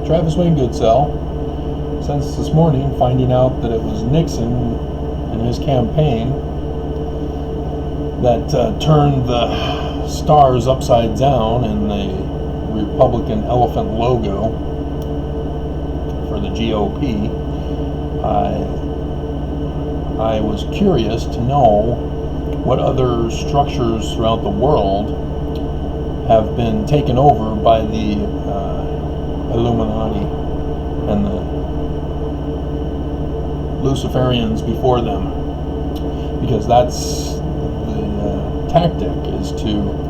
Travis Wayne Goodsell, since this morning finding out that it was Nixon and his campaign that turned the stars upside down in the Republican elephant logo for the GOP, I was curious to know what other structures throughout the world have been taken over by the Illuminati and the Luciferians before them, because that's the tactic, is to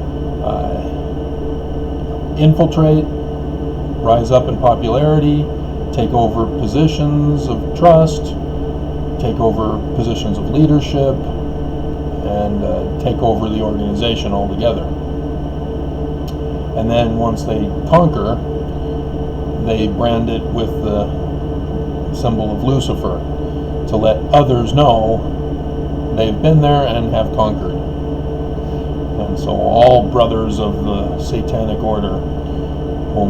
infiltrate, rise up in popularity, take over positions of trust, take over positions of leadership, and take over the organization altogether. And then once they conquer, they brand it with the symbol of Lucifer to let others know they've been there and have conquered. And so all brothers of the Satanic Order will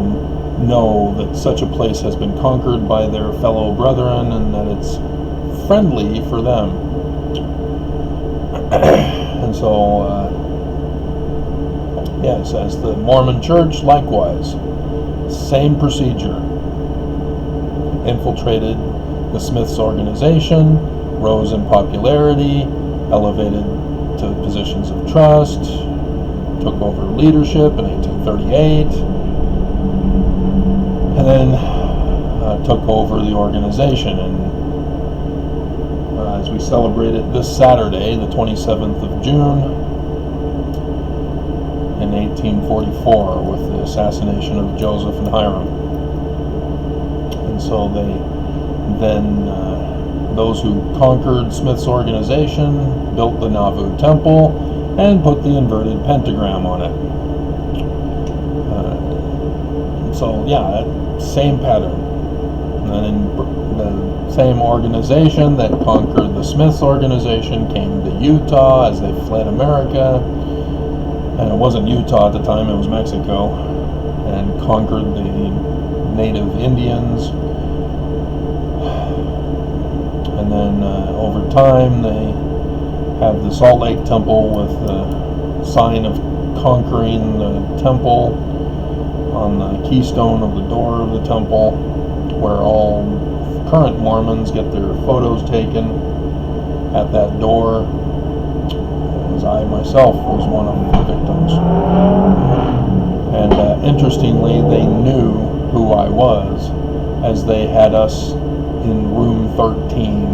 know that such a place has been conquered by their fellow brethren and that it's friendly for them. And so, it says the Mormon Church likewise, same procedure. Infiltrated the Smiths organization, rose in popularity, elevated to positions of trust, took over leadership in 1838, and then took over the organization. And as we celebrate it this Saturday, the 27th of June, in 1844, with the assassination of Joseph and Hiram. And so those who conquered Smith's organization built the Nauvoo Temple and put the inverted pentagram on it. Same pattern. And then the same organization that conquered the Smiths organization came to Utah as they fled America. And it wasn't Utah at the time, it was Mexico, and conquered the native Indians. And then over time they have the Salt Lake Temple with the sign of conquering the temple on the keystone of the door of the temple, where all current Mormons get their photos taken at that door, as I myself was one of the victims. And interestingly, they knew who I was, as they had us in room 13.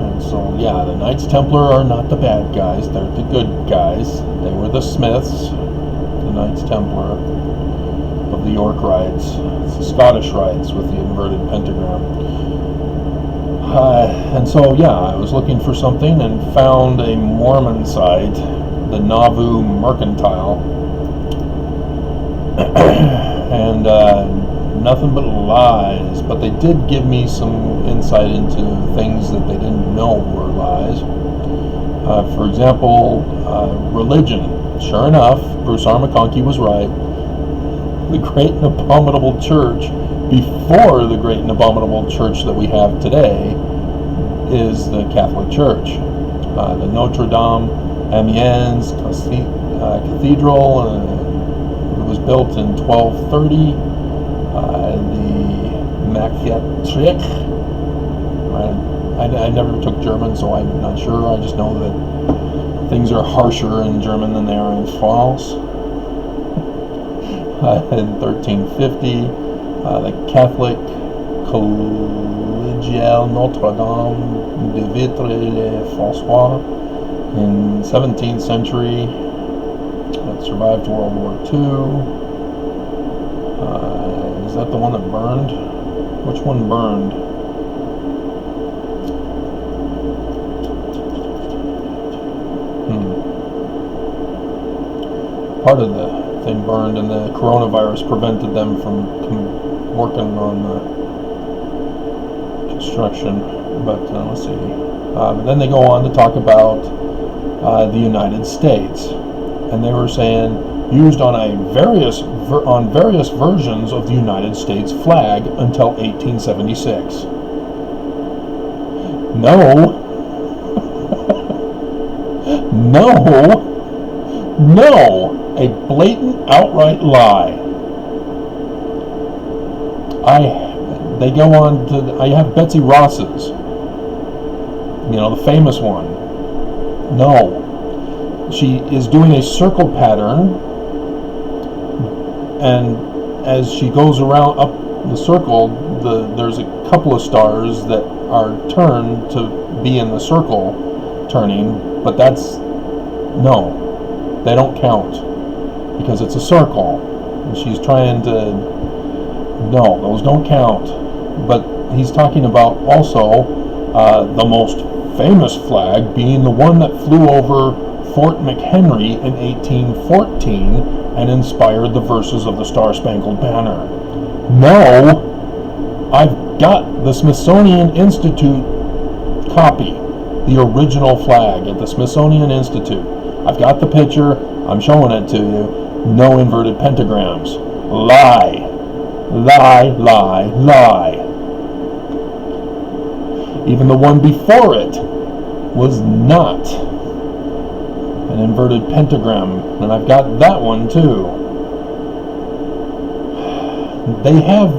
And so, the Knights Templar are not the bad guys, they're the good guys. They were the Smiths, the Knights Templar of the York Rites. It's the Scottish Rites with the inverted pentagram. And so, I was looking for something and found a Mormon site, the Nauvoo Mercantile, and nothing but lies. But they did give me some insight into things that they didn't know were lies. For example, religion. Sure enough, Bruce R. McConkie was right. The Great and Abominable Church, before the Great and Abominable Church that we have today, is the Catholic Church. The Notre Dame Amiens Cathedral was built in 1230. The Machiatrick, I never took German, so I'm not sure. I just know that things are harsher in German than they are in France. In 1350, the Catholic Collégiale Notre-Dame de Vitry-le-François in 17th century. That survived World War II. Is that the one that burned? Which one burned? Part of the thing burned, and the coronavirus prevented them from working on the construction. But let's see. But then they go on to talk about the United States, and they were saying, used on various versions of the United States flag until 1876. No. No. A blatant, outright lie. They go on to, I have Betsy Ross's, the famous one. No. She is doing a circle pattern, and as she goes around up the circle, there's a couple of stars that are turned to be in the circle turning, but no, they don't count, because it's a circle, and she's trying to, no, those don't count. But he's talking about also the most famous flag being the one that flew over Fort McHenry in 1814 and inspired the verses of the Star-Spangled Banner. No, I've got the Smithsonian Institute copy, the original flag at the Smithsonian Institute. I've got the picture, I'm showing it to you. No inverted pentagrams. Lie. Lie, lie, lie. Even the one before it was not an inverted pentagram, and I've got that one too. They have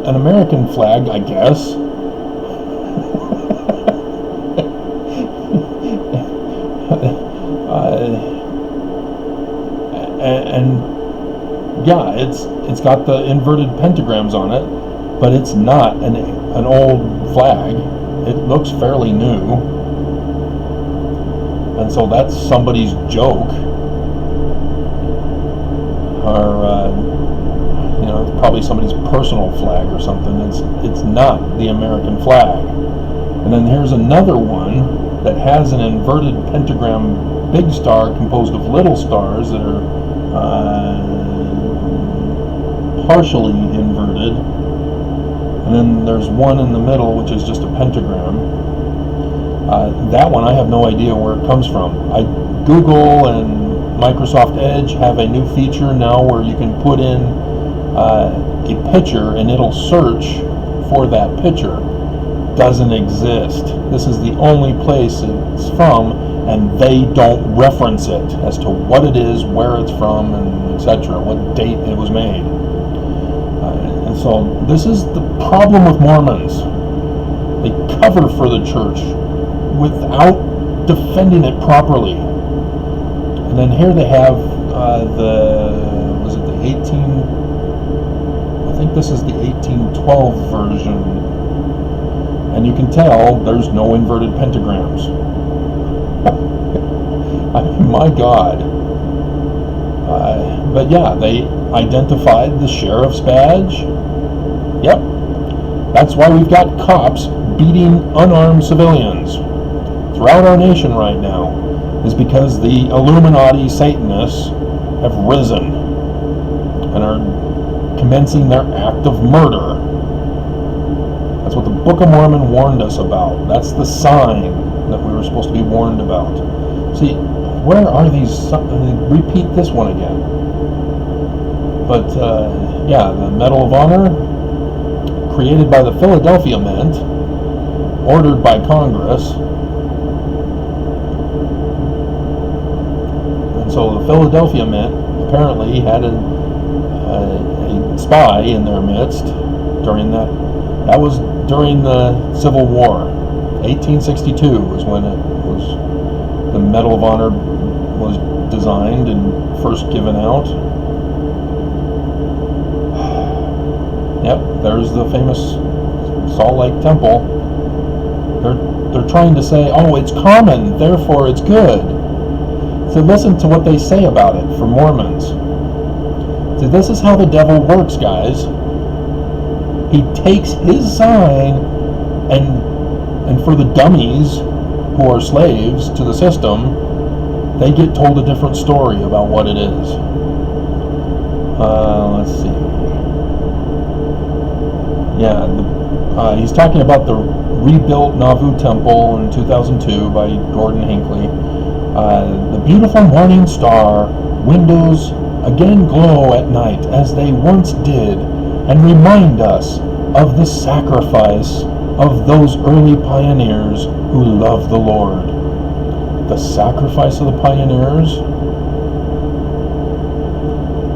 an American flag, I guess. And yeah, it's got the inverted pentagrams on it, but it's not an old flag. It looks fairly new, and so that's somebody's joke, or it's probably somebody's personal flag or something. It's not the American flag. And then here's another one that has an inverted pentagram big star composed of little stars that are partially inverted, and then there's one in the middle which is just a pentagram. That one I have no idea where it comes from. Google and Microsoft Edge have a new feature now where you can put in a picture and it'll search for that picture. Doesn't exist. This is the only place it's from, and they don't reference it as to what it is, where it's from, and etc., what date it was made. And so this is the problem with Mormons. They cover for the church without defending it properly. And then here they have I think this is the 1812 version, and you can tell there's no inverted pentagrams. I mean, my God. But yeah, they identified the sheriff's badge. Yep. That's why we've got cops beating unarmed civilians throughout our nation right now, is because the Illuminati Satanists have risen and are commencing their act of murder. That's what the Book of Mormon warned us about. That's the sign that we were supposed to be warned about. See, where are these? Repeat this one again. But yeah, the Medal of Honor, created by the Philadelphia Mint, ordered by Congress. And so the Philadelphia Mint apparently had a spy in their midst during that. That was during the Civil War. 1862 was when the Medal of Honor was designed and first given out. Yep, there's the famous Salt Lake Temple. They're trying to say, oh, it's common, therefore it's good. So listen to what they say about it for Mormons. So this is how the devil works, guys. He takes his sign, and for the dummies who are slaves to the system, they get told a different story about what it is. Let's see. Yeah, he's talking about the rebuilt Nauvoo Temple in 2002 by Gordon Hinckley. The beautiful morning star, windows again glow at night as they once did, and remind us of the sacrifice of those early pioneers who loved the Lord. The sacrifice of the pioneers?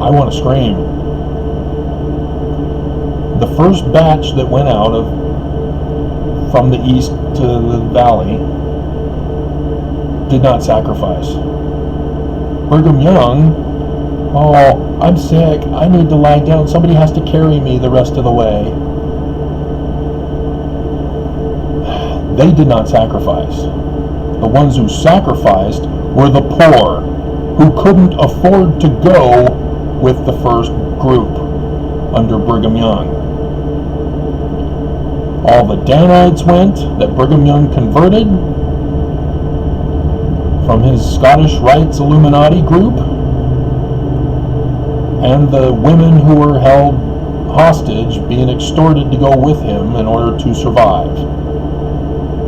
I want to scream. The first batch that went out from the east to the valley did not sacrifice. Brigham Young, oh, I'm sick, I need to lie down, somebody has to carry me the rest of the way. They did not sacrifice. The ones who sacrificed were the poor, who couldn't afford to go with the first group under Brigham Young. All the Danites went that Brigham Young converted from his Scottish Rites Illuminati group, and the women who were held hostage being extorted to go with him in order to survive.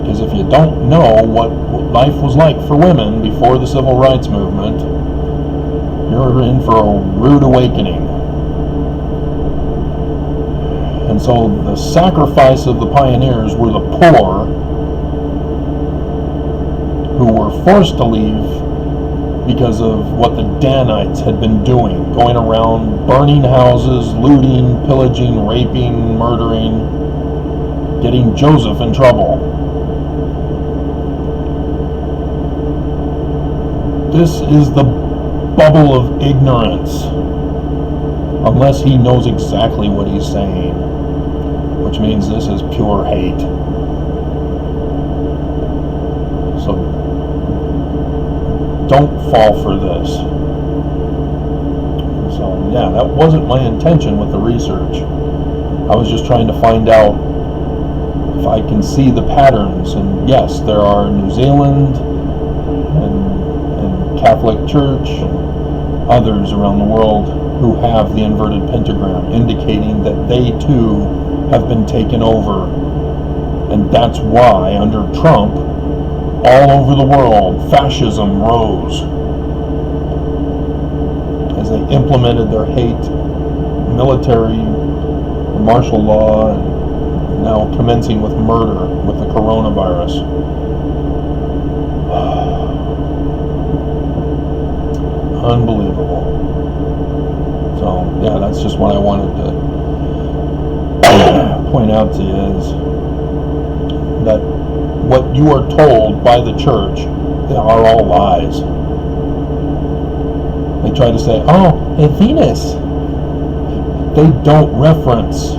Because if you don't know what life was like for women before the civil rights movement, you're in for a rude awakening. And so the sacrifice of the pioneers were the poor who were forced to leave because of what the Danites had been doing, going around burning houses, looting, pillaging, raping, murdering, getting Joseph in trouble. This is the bubble of ignorance, unless he knows exactly what he's saying, which means this is pure hate. So don't fall for this. So yeah, that wasn't my intention with the research. I was just trying to find out if I can see the patterns, and yes, there are New Zealand and Catholic Church and others around the world who have the inverted pentagram, indicating that they too have been taken over. And that's why under Trump, all over the world, fascism rose as they implemented their hate, military, martial law, and now commencing with murder with the coronavirus. Unbelievable. So yeah, that's just what I wanted to point out to you, is that what you are told by the church are all lies. They try to say, oh, hey, Venus. They don't reference.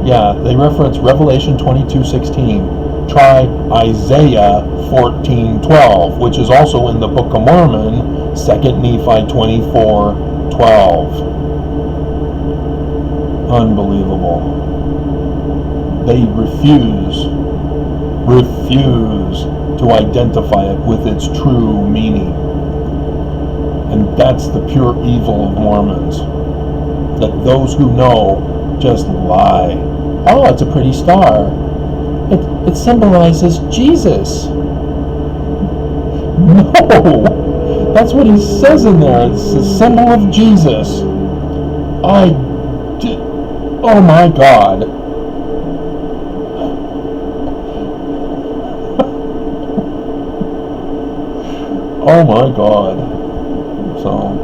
Yeah, they reference Revelation 22:16. Try Isaiah 14:12, which is also in the Book of Mormon, 2 Nephi 24:12. Unbelievable. They refuse to identify it with its true meaning. And that's the pure evil of Mormons. That those who know just lie. Oh, it's a pretty star. It symbolizes Jesus. No! That's what he says in there. It's the symbol of Jesus. Oh my God. Oh my God. So